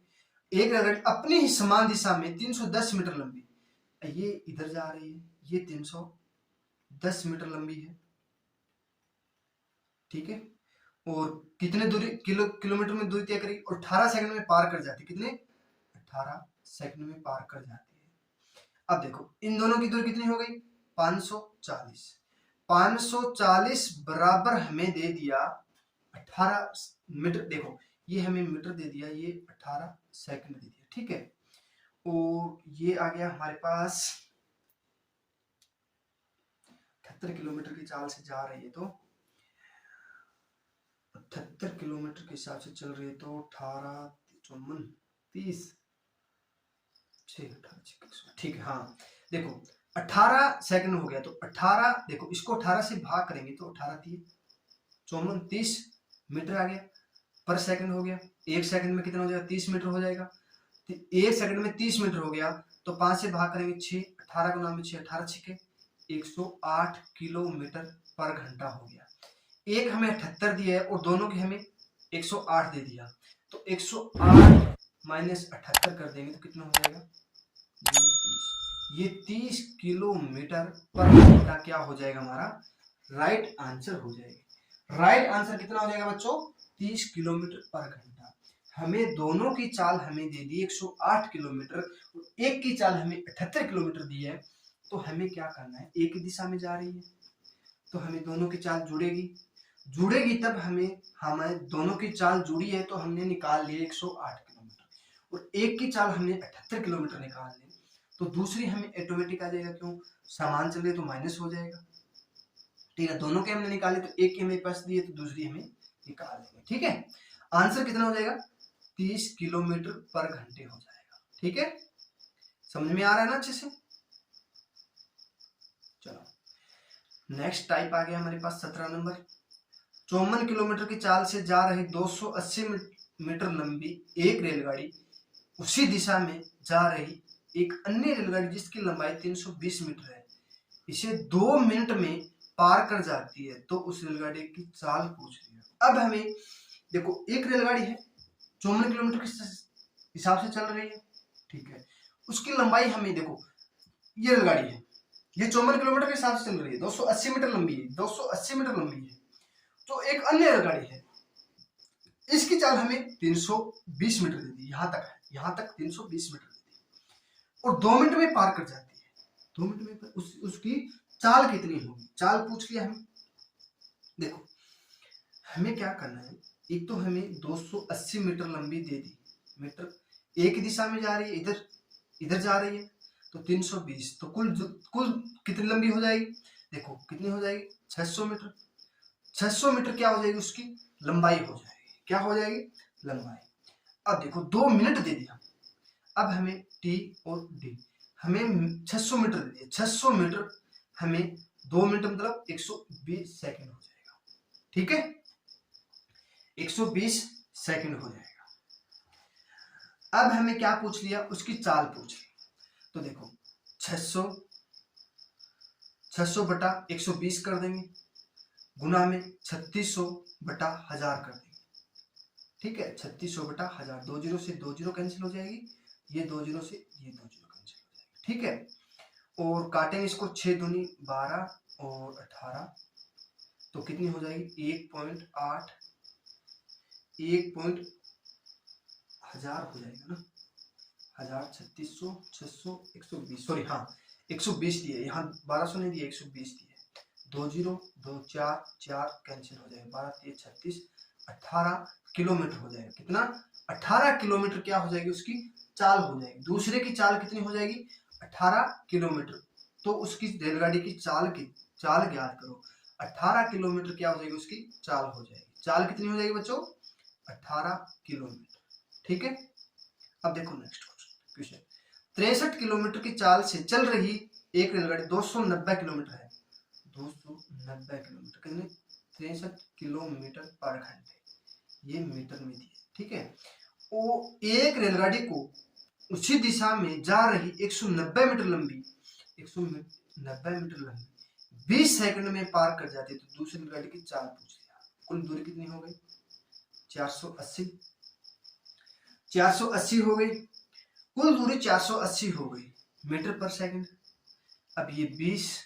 एक रेलगाड़ी अपनी ही समान दिशा में 310 मीटर लंबी, ये इधर जा रही है, ये 310 मीटर लंबी है। ठीक है, और कितने दूरी किलोमीटर में दूरी तय करेगी, और 18 सेकंड में पार कर जाती है। कितने? 18 सेकंड में पार कर जाती है। अब देखो इन दोनों की दूरी कितनी हो गई? 540। 540 बराबर हमें दे दिया 18 मीटर। देखो ये हमें मीटर दे दिया, ये 18 सेकंड दे दिया। ठीक है, और ये आ गया हमारे पास 78 किलोमीटर की चाल से जा रही है, तो 78 किलोमीटर के हिसाब से चल रही है, तो 18 54 30 6 ठीक है। हाँ देखो 18 सेकंड हो गया, तो 18 देखो इसको 18 से भाग करेंगे तो 18 54 30 मीटर आ गया पर सेकंड हो गया। 1 सेकंड में कितना हो जाएगा? 30 मीटर हो जाएगा। 1 सेकंड में 30 मीटर हो गया, तो 5 से भाग करेंगे 6, 18 को नाम में 6, 18 6 108 किलोमीटर पर घंटा हो गया। एक हमें 78 दिया है और दोनों की हमें 108 दे दिया, तो 108 माइनस 78 कर देंगे तो कितना हो जाएगा? 30। ये 30 किलोमीटर पर घंटा क्या हो जाएगा? हमारा राइट आंसर हो जाएगा। राइट आंसर कितना हो जाएगा बच्चों? 30 किलोमीटर पर घंटा। हमें दोनों की चाल हमें दे दी 108 किलोमीटर और एक की चाल हमें 78 किलोमीटर दी है, तो हमें क्या करना है? एक ही दिशा में जा रही है तो हमें दोनों की चाल जुड़ेगी तब हमें दोनों की चाल जुड़ी है तो हमने निकाल लिया 108 किलोमीटर और एक की चाल हमने 78 किलोमीटर निकाल ली, तो दूसरी हमें ऑटोमेटिक आ जाएगा। क्यों? समान चल रही तो माइनस हो जाएगा। ठीक है, दोनों के हमने निकाले तो एक की हमें पास दिए तो दूसरी हमें निकाल देंगे। ठीक है, आंसर कितना हो जाएगा? 30 किलोमीटर पर घंटे हो जाएगा। ठीक है, समझ में आ रहा है ना अच्छे से? चलो नेक्स्ट टाइप आ गया हमारे पास 17 नंबर। 54 किलोमीटर की चाल से जा रही 280 मीटर लंबी एक रेलगाड़ी उसी दिशा में जा रही एक अन्य रेलगाड़ी जिसकी लंबाई 320 मीटर है, इसे 2 मिनट में पार कर जाती है, तो उस रेलगाड़ी की चाल पूछ रही है। अब हमें देखो एक रेलगाड़ी है 54 किलोमीटर के हिसाब से चल रही है। ठीक है, उसकी लंबाई हमें देखो, ये रेलगाड़ी है, ये 54 किलोमीटर के हिसाब से चल रही है, 280 मीटर लंबी है, 280 मीटर लंबी है। तो एक अन्य रेलगाड़ी है, इसकी चाल हमें 320 मीटर दे दी, यहां तक है, यहां तक 320 मीटर दे दी और 2 मिनट में पार कर जाती है। 2 मिनट में उसकी चाल कितनी होगी? चाल पूछ लिया हमें। देखो हमें क्या करना है, एक तो हमें 280 मीटर लंबी दे दी, मीटर एक ही दिशा में जा रही है, इधर जा रही है, तो 320, तो कुल कितनी लंबी हो जाएगी? देखो कितनी हो जाएगी? 600 मीटर। 600 मीटर क्या हो जाएगी? उसकी लंबाई हो जाएगी। क्या हो जाएगी? लंबाई। अब देखो 2 मिनट दे दिया, अब हमें टी और डी हमें 600 मीटर दे दिया, 600 मीटर हमें 2 मिनट मतलब 120 सेकंड हो जाएगा। ठीक है, 120 सेकंड हो जाएगा। अब हमें क्या पूछ लिया? उसकी चाल पूछ ली। तो देखो 600 बटा 120 कर देंगे, गुना में 3600 बटा 1000 कर देंगे। ठीक है, 3600 बटा 1000, 2 जीरो से 2 जीरो कैंसिल हो जाएगी, ये 2 जीरो से ये 2 जीरो कैंसिल हो जाएगी। ठीक है, और काटेंगे इसको, 6 दूनी 12 और 18, तो कितनी हो जाएगी? 1.8 1000 हो जाएगा ना, 1000 3600 600 120, सॉरी हाँ 120 दिए, यहाँ 1200 नहीं दिए, 120 दिए, 2 जीरो 2 4 4 कैंसिल हो जाएगा, 12 3 36 18 किलोमीटर हो जाएगा। कितना? 18 किलोमीटर क्या हो जाएगी उसकी चाल हो जाएगी। दूसरे की चाल कितनी हो जाएगी? 18 किलोमीटर। तो उसकी रेलगाड़ी की चाल ज्ञात करो। 18 किलोमीटर क्या हो जाएगी उसकी चाल हो जाएगी। चाल कितनी हो जाएगी बच्चों? 18 किलोमीटर। ठीक है। अब देखो नेक्स्ट क्वेश्चन। 63 किलोमीटर की चाल से चल रही एक रेलगाड़ी 290 किलोमीटर है। 290 किलोमीटर कितने? 63 किलोमीटर पर घंटे, ये मीटर में दिए। ठीक है। वो एक रेलगाड़ी को उसी दिशा में जा रही 190 मीटर लंबी 20 सेकंड में पार कर जाती है, तो दूसरी रेलगाड़ी की चाल पूछ लिया। कुल दूरी कितनी हो गई? 480 हो गई। कुल दूरी 480 हो गई मीटर पर सेकंड। अब ये 20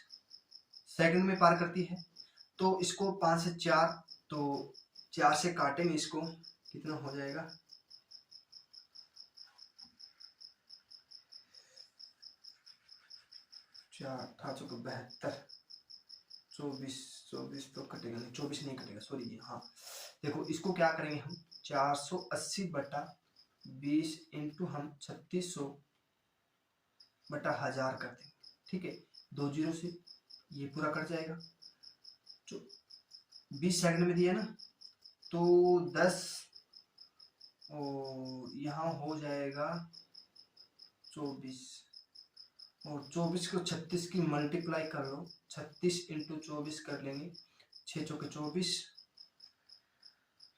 सेकंड में पार करती है, तो इसको 5 से 4, तो 4 से काटेंगे इसको, कितना हो जाएगा? 4 8 72 24 तो कटेगा नहीं, 24 नहीं कटेगा, सॉरी ये। हाँ देखो इसको क्या करेंगे हम, 480 बटा 20 इंटू हम 3600 बटा 1000 कर देंगे। ठीक है। 2 जीरो से ये पूरा कट जाएगा। जो 20 सेकंड में दिया ना, तो 10 यहाँ हो जाएगा 24, और 24 को 36 की मल्टीप्लाई कर लो, 36 इंटू 24 कर लेंगे, 6 चौके 24,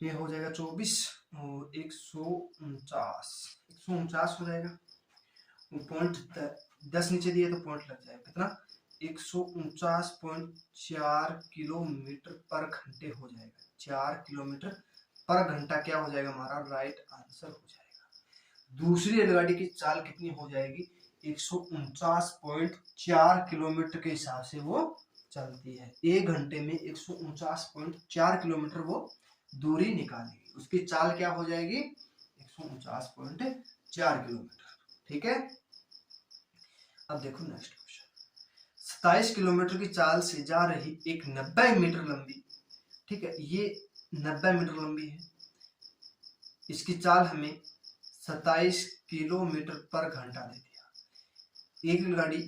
ये हो जाएगा 24 और 149 हो जाएगा। पॉइंट 10 नीचे दिए तो पॉइंट लग जाएगा। कितना? 149.4 किलोमीटर पर घंटे हो जाएगा। 4 किलोमीटर पर घंटा क्या हो जाएगा हमारा राइट आंसर हो जाएगा। दूसरी रेलगाड़ी की चाल कितनी हो जाएगी? 149.4 किलोमीटर के हिसाब से वो चलती है। 1 घंटे में 149.4 किलोमीटर वो दूरी निकालेगी। उसकी चाल क्या हो जाएगी? 149.4 किलोमीटर। ठीक है। अब देखो नेक्स्ट क्वेश्चन। 27 किलोमीटर की चाल से जा रही एक 90 मीटर लंबी, ठीक है, ये 90 मीटर लंबी है, इसकी चाल हमें 27 किलोमीटर पर घंटा दे दिया। एक रेलगाड़ी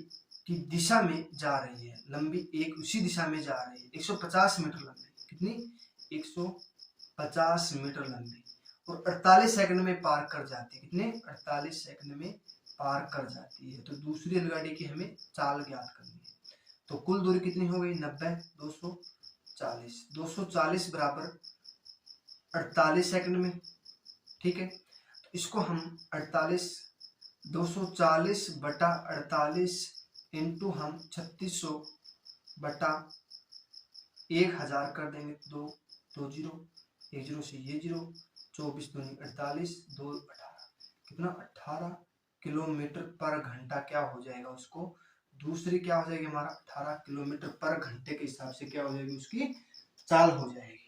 की दिशा में जा रही है, लंबी एक उसी दिशा में जा रही है, 150 मीटर लंबी। कितनी? 150 मीटर लंबी, और 48 सेकंड में पार कर जाती है। कितने? 48 सेकंड में पार कर जाती है। तो दूसरी रेलगाड़ी की हमें चाल ज्ञात करनी है। तो कुल दूरी कितनी हो गई? 90 240, 240 बराबर 48 सेकंड में। ठीक है। तो इसको हम 240 बटा 48 इंटू हम 3600 बटा 1000 कर देंगे। 2 जीरो 1 जीरो से ये जीरो, 24 दूनी 48, 2 18, कितना? 18 किलोमीटर पर घंटा क्या हो जाएगा उसको? दूसरी क्या हो जाएगी हमारा? 18 किलोमीटर पर घंटे के हिसाब से क्या हो जाएगी उसकी चाल हो जाएगी।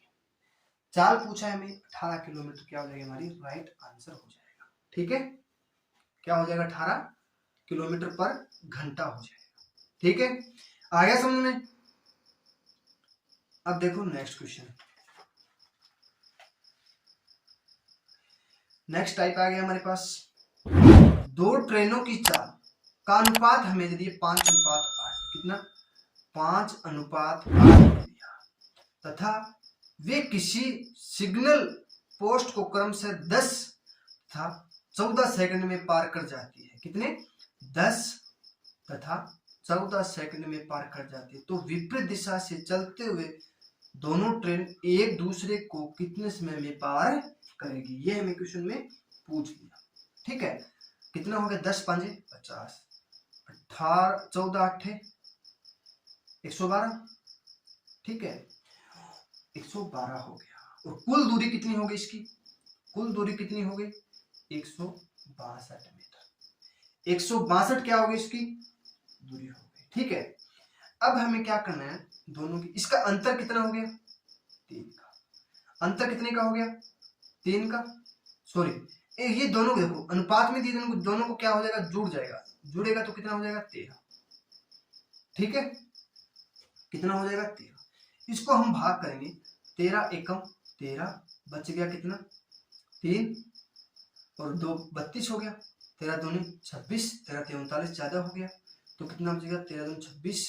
चाल पूछा है हमें, 18 किलोमीटर क्या हो जाएगी हमारी राइट आंसर हो जाएगा। ठीक है। क्या हो जाएगा? 18 किलोमीटर पर घंटा हो जाएगा। ठीक है। आ गया समझ में? अब देखो नेक्स्ट क्वेश्चन। नेक्स्ट टाइप आ गया हमारे पास, दो ट्रेनों की चाल का अनुपात हमें दे दिया 5:8। कितना? 5:8 दिया, तथा वे किसी सिग्नल पोस्ट को क्रमशः 10 तथा 14 सेकंड में पार कर जाती है। कितने? 10 तथा 14 सेकंड में पार कर जाती है। तो विपरीत दिशा से चलते हुए दोनों ट्रेन एक दूसरे को कितने समय में पार करेगी? ये हमें क्वेश्चन में पूछ लिया। ठीक है। कितना हो गया? 10 5 50, 18 14 8 112। ठीक है, 112 हो गया। और कुल दूरी कितनी हो गई इसकी? कुल दूरी कितनी हो गई? 162 मीटर। 162 क्या हो गई इसकी दूरी हो गई। ठीक है। अब हमें क्या करना है, दोनों की, इसका अंतर कितना हो गया? 3 का। अंतर कितने का हो गया? 3 का। सॉरी, ये दोनों को देखो, अनुपात में दिए दोनों को क्या हो जाएगा? जुड़ जाएगा। जुड़ेगा तो कितना हो जाएगा? 13। ठीक है। कितना हो जाएगा 13। इसको हम भाग करेंगे, 13 एकम 13, बच गया कितना 3 और 2 32 हो गया, 13 दूनी 26, 13 3 39 ज्यादा हो गया, तो कितना बचेगा 13 दूनी 26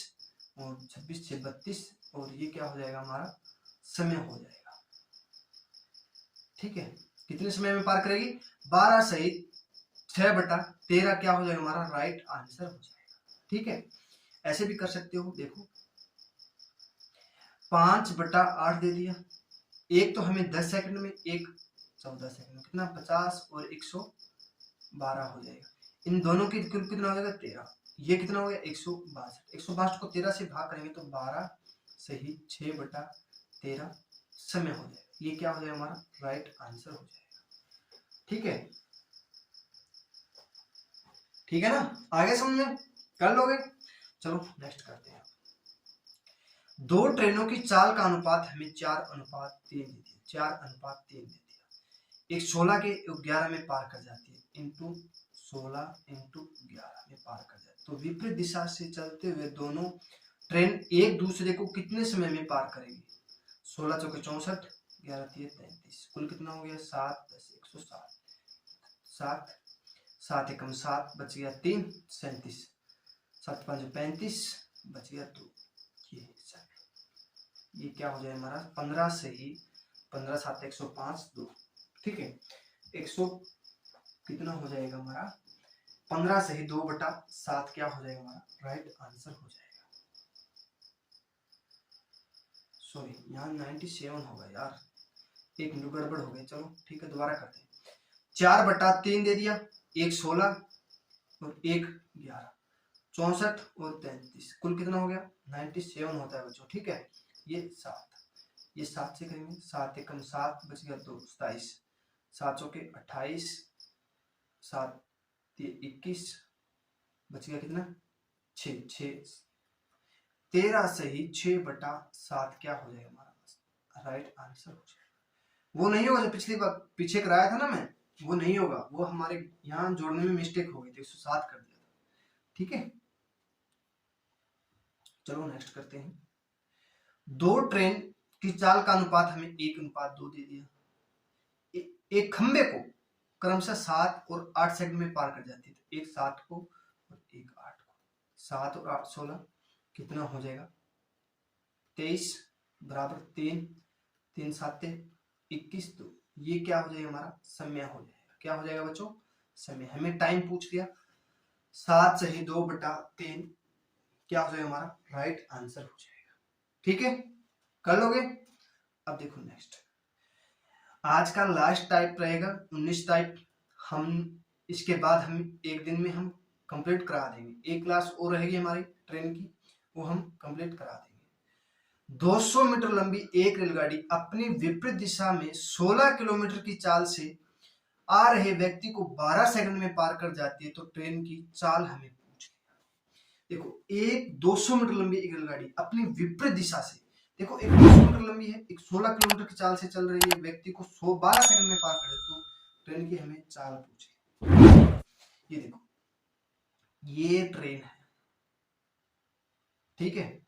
और 26 6 32 और ये क्या हो जाएगा हमारा समय हो जाएगा। ठीक है, कितने समय में पार करेगी 12 सहित 6/13 क्या हो जाएगा हमारा राइट आंसर हो जाएगा। ठीक है, ऐसे भी कर सकते हो, देखो 5/8 दे दिया, एक तो हमें 10 सेकंड में, एक 14 सेकंड में, कितना 50 और 112 हो जाएगा। इन दोनों की कुल कितना हो जाएगा 13, ये कितना हो गया 162। 162 को 13 से भाग करेंगे तो 12 सही 6/13 समय हो जाएगा, ये क्या हो जाएगा हमारा राइट आंसर हो जाएगा। ठीक है, ठीक है ना, आगे समझ में कर लोगे। चलो नेक्स्ट करते हैं। 2 ट्रेनों की चाल का अनुपात हमें 4:3 दे दिया, 4:3 दे दिया। एक 16 के 11 में पार कर जाती है, इंटू 16 इंटू 11 में पार कर जाती है। तो विपरीत दिशा से चलते हुए दोनों ट्रेन एक दूसरे को कितने समय में पार करेगी? 16 चौके 64, 11 3 33, कुल कितना हो गया 7 10 107, 7 7 एकम 7, बच गया 3 37, 7 5 35, बच गया 2, ये क्या हो जाए हमारा 15 से ही 15 7 105 2। ठीक है, 100 कितना हो जाएगा हमारा 15 से ही 2/7 क्या हो जाएगा हमारा राइट आंसर हो जाएगा। सॉरी यहाँ 97 होगा यार, एक मिनट गड़बड़ हो गई। चलो ठीक है, दोबारा करते हैं। 4/3 दे दिया, एक 16 और एक 11, 64 और 33, कुल कितना हो गया 97 होता है बच्चों। ठीक है, ये 7, ये 7 से करेंगे, 7 एकम 7, बच गया 2 27, 7 चौके 28, 7 21, बच गया कितना 6 6, 13 से ही 6/7 क्या हो जाएगा हमारा राइट आंसर हो जाएगा। वो नहीं होगा जो पिछली बार पीछे कराया था ना मैं, वो नहीं होगा, वो हमारे यहाँ जोड़ने में मिस्टेक हो गई थी, 107 कर दिया था। ठीक है, चलो नेक्स्ट करते हैं। 2 ट्रेन की चाल का अनुपात हमें 1:2 दे दिया। एक खंबे को क्रमशः 7 और 8 सेकंड में पार कर जाती है, तो एक 7 को और एक 8 को, 7 और 8 16, कितना हो जाएगा 23 बराबर 3 3 7 21, तो ये क्या हो जाएगा हमारा समय हो जाएगा। क्या हो जाएगा बच्चों समय, हमें टाइम पूछ लिया, 7 से ही 2/3 क्या हो जाएगा हमारा राइट आंसर हो जाएगा। ठीक है, कर लोगे। अब देखो नेक्स्ट, आज का लास्ट टाइप रहेगा 19 टाइप, हम इसके बाद हम एक दिन में हम कंप्लीट करा देंगे। एक क्लास और रहेगी हमारी ट्रेन की, वो हम कंप्लीट करा देंगे। 200 मीटर लंबी एक रेलगाड़ी अपनी विपरीत दिशा में 16 किलोमीटर की चाल से आ रहे व्यक्ति को 12 सेकंड में पार कर जाती है, तो ट्रेन की चाल हमें पूछ लिया। देखो एक 200 मीटर लंबी एक रेलगाड़ी अपनी विपरीत दिशा से, देखो एक 200 मीटर लंबी है, एक 16 किलोमीटर की चाल से चल रही है, व्यक्ति को 12 सेकंड में पार करे, तो ट्रेन की हमें चाल पूछे। ये देखो ये ट्रेन है, ठीक है,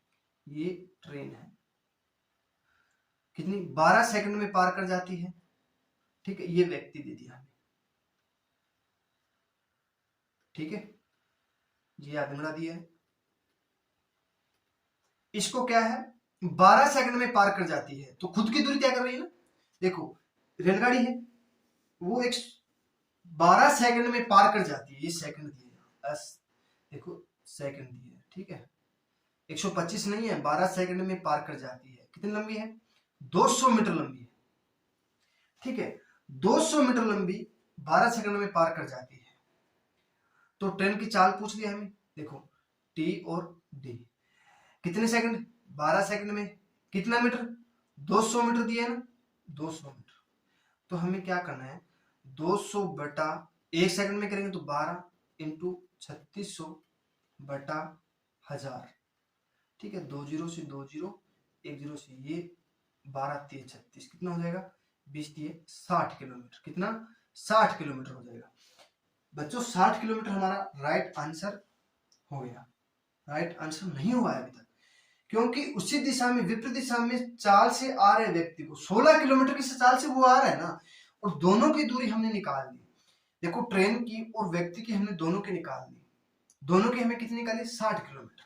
ये ट्रेन है, कितनी 12 सेकंड में पार कर जाती है। ठीक है, ये व्यक्ति दे दिया हमें। ठीक है, ये आदमड़ा दिया है, इसको क्या है 12 सेकंड में पार कर जाती है, तो खुद की दूरी तय कर रही है ना। देखो रेलगाड़ी है, वो एक 12 सेकंड में पार कर जाती है, ये सेकंड दिए है, देखो सेकंड दिए है। ठीक है, 125 नहीं है, 12 सेकंड में पार कर जाती है। कितनी लंबी है 200 मीटर लंबी है। ठीक है, 200 मीटर लंबी 12 सेकंड में पार कर जाती है, तो ट्रेन की चाल पूछ लिया हमें। देखो टी और डी कितने सेकंड 12 सेकंड में कितना मीटर 200 मीटर दिया है ना, 200 मीटर, तो हमें क्या करना है 200 बटा 1 सेकंड में करेंगे तो 12 इंटू 3600 बटा 1000। ठीक है, 2 जीरो से 2 जीरो, 1 जीरो से ये 12 3 36, कितना हो जाएगा 20 दिए 60 किलोमीटर, कितना 60 किलोमीटर हो जाएगा बच्चों। 60 किलोमीटर हमारा राइट आंसर हो गया। राइट आंसर नहीं हुआ है अभी तक, क्योंकि उसी दिशा में, विपरीत दिशा में चाल से आ रहे व्यक्ति को 16 किलोमीटर की चाल से वो आ रहा है ना, और दोनों की दूरी हमने निकाल ली। देखो ट्रेन की और व्यक्ति की हमने दोनों की निकाल ली। दोनों की हमें कितनी निकाली? 60 किलोमीटर।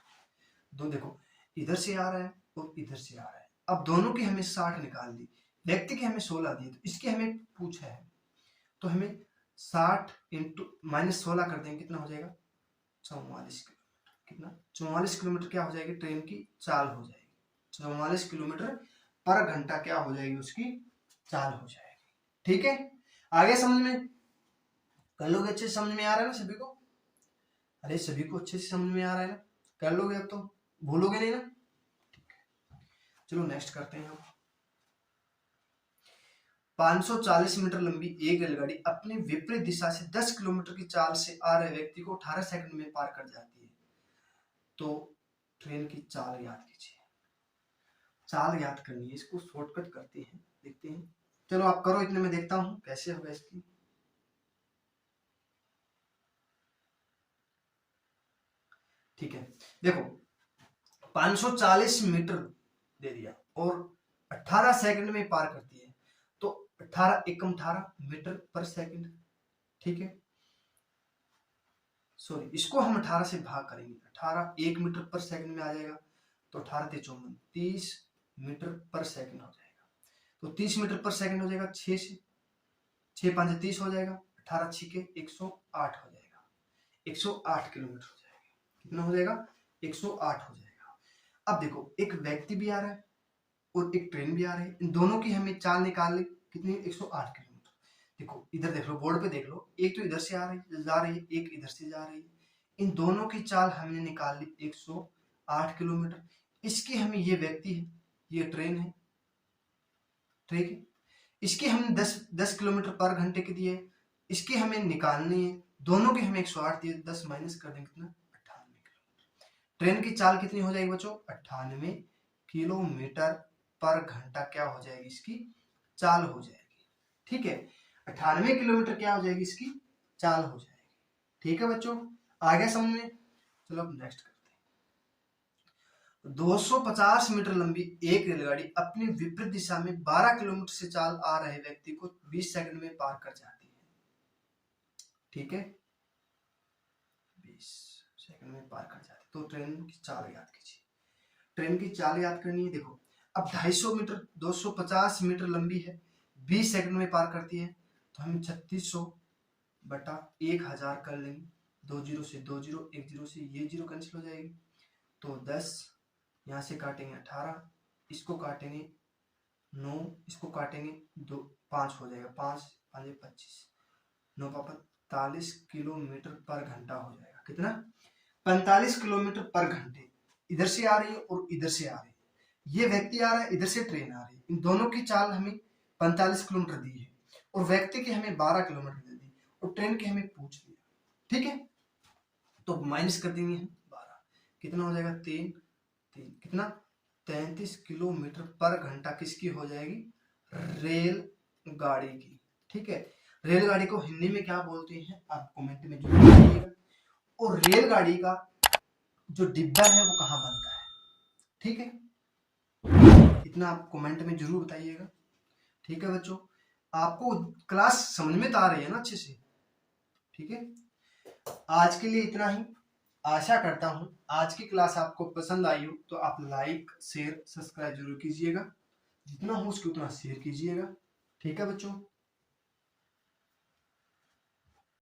दो देखो इधर से आ रहा है और इधर से आ रहा है। अब दोनों की हमें 60 निकाल दी, व्यक्ति की हमें 16 दी, तो इसकी हमें पूछा है, तो हमें 60 इंटू -16 कर देंगे, कितना हो जाएगा? 44 किलोमीटर। कितना? 44 किलोमीटर क्या हो जाएगी? ट्रेन की चाल हो जाएगी। 44 किलोमीटर पर घंटा क्या हो जाएगी? उसकी चाल हो जाएगी। ठीक है, आगे समझ में कर लोगे? अच्छे से समझ में आ रहा है ना सभी को? अरे सभी को अच्छे से समझ में आ रहा है ना? कर लोगे अब तो, भूलोगे नहीं ना? ठीक है, चलो नेक्स्ट करते हैं हम। 540 मीटर लंबी एक रेलगाड़ी अपनी विपरीत दिशा से 10 किलोमीटर की चाल से आ रहे व्यक्ति को 18 सेकंड में पार कर जाती है, तो ट्रेन की चाल याद कीजिए। चाल याद करनी है, इसको शॉर्टकट करते हैं, देखते हैं। चलो आप करो, इतने में देखता हूं कैसे होगा इसकी। ठीक है, देखो 540 मीटर दे दिया और 18 सेकंड में पार करती है, तो 18 एकम 18 मीटर पर सेकंड। ठीक है, सॉरी, इसको हम 18 से भाग करेंगे, 18 1 मीटर पर सेकंड में आ जाएगा, तो 18 × 54 30 मीटर पर सेकंड हो जाएगा। तो 30 मीटर पर सेकंड हो जाएगा 6 से, 6 5 30 हो जाएगा, 18 6 108 हो जाएगा, 108 किलोमीटर हो जाएगा। कितना हो जाएगा? 108 हो जाएगा। अब देखो एक व्यक्ति भी आ रहा है और एक ट्रेन भी आ रही है, इन दोनों की हमें चाल निकाल ली, कितनी? 108 किलोमीटर। देखो इधर देख लो, बोर्ड पे देख लो, एक तो इधर से आ रही जा रही है, एक इधर से जा रही है, इन दोनों की चाल हमने निकाल ली 108 किलोमीटर। इसकी हमें, ये व्यक्ति है, ये ट्रेन है, ठीक है, इसकी हमने 10 किलोमीटर पर घंटे की दी है, इसकी हमें निकालनी है, दोनों की हमें 108 दिए, 10 माइनस कर देंगे, कितना? 98 किलोमीटर। ट्रेन की चाल कितनी हो जाएगी बच्चों? 98 किलोमीटर पर घंटा क्या हो जाएगी? इसकी चाल हो जाएगी। ठीक है, 98 किलोमीटर क्या हो जाएगी? इसकी चाल हो जाएगी। ठीक है बच्चों, आ गया समझ में? चलो अब नेक्स्ट करते हैं। 250 मीटर लंबी एक रेलगाड़ी अपनी विपरीत दिशा में 12 किलोमीटर से चाल आ रहे व्यक्ति को 20 सेकंड में पार कर जाती है। ठीक है, 20 सेकंड में पार कर जाती है, तो ट्रेन की चाल याद कीजिए। ट्रेन की चाल याद करनी है। देखो अब 250 मीटर, 250 मीटर लंबी है, 20 सेकंड में पार करती है, तो हम 3600 बटा 1000 कर लेंगे, 2 जीरो से 2 जीरो, 1 जीरो से ये जीरो कैंसिल हो जाएगी, तो 10 यहाँ से काटेंगे 18, इसको काटेंगे 9, इसको काटेंगे 2, 5 हो जाएगा, 5 5 25, 9 45 किलोमीटर पर घंटा हो जाएगा। कितना? 45 किलोमीटर पर घंटे। इधर से आ रही है और इधर से आ रही है, ये व्यक्ति आ रहा है, इधर से ट्रेन आ रही है, इन दोनों की चाल हमें 45 किलोमीटर दी है और व्यक्ति की हमें 12 किलोमीटर दे दी और ट्रेन की हमें पूछ लिया। ठीक है, तो माइनस कर देंगे हम 12, कितना हो जाएगा? 3 3, कितना? 33 किलोमीटर पर घंटा किसकी हो जाएगी? रेल गाड़ी की। ठीक है, रेलगाड़ी को हिंदी में क्या बोलते हैं आप कमेंट में जरूर बताइएगा, और रेलगाड़ी का जो डिब्बा है वो कहाँ बनता है? ठीक है, इतना आप कमेंट में जरूर बताइएगा। ठीक है बच्चों, आपको क्लास समझ में तो आ रही है ना अच्छे से? ठीक है, आज के लिए इतना ही। आशा करता हूं आज की क्लास आपको पसंद आई हो, तो आप लाइक शेयर सब्सक्राइब जरूर कीजिएगा, जितना हो उसके उतना शेयर कीजिएगा। ठीक है बच्चों।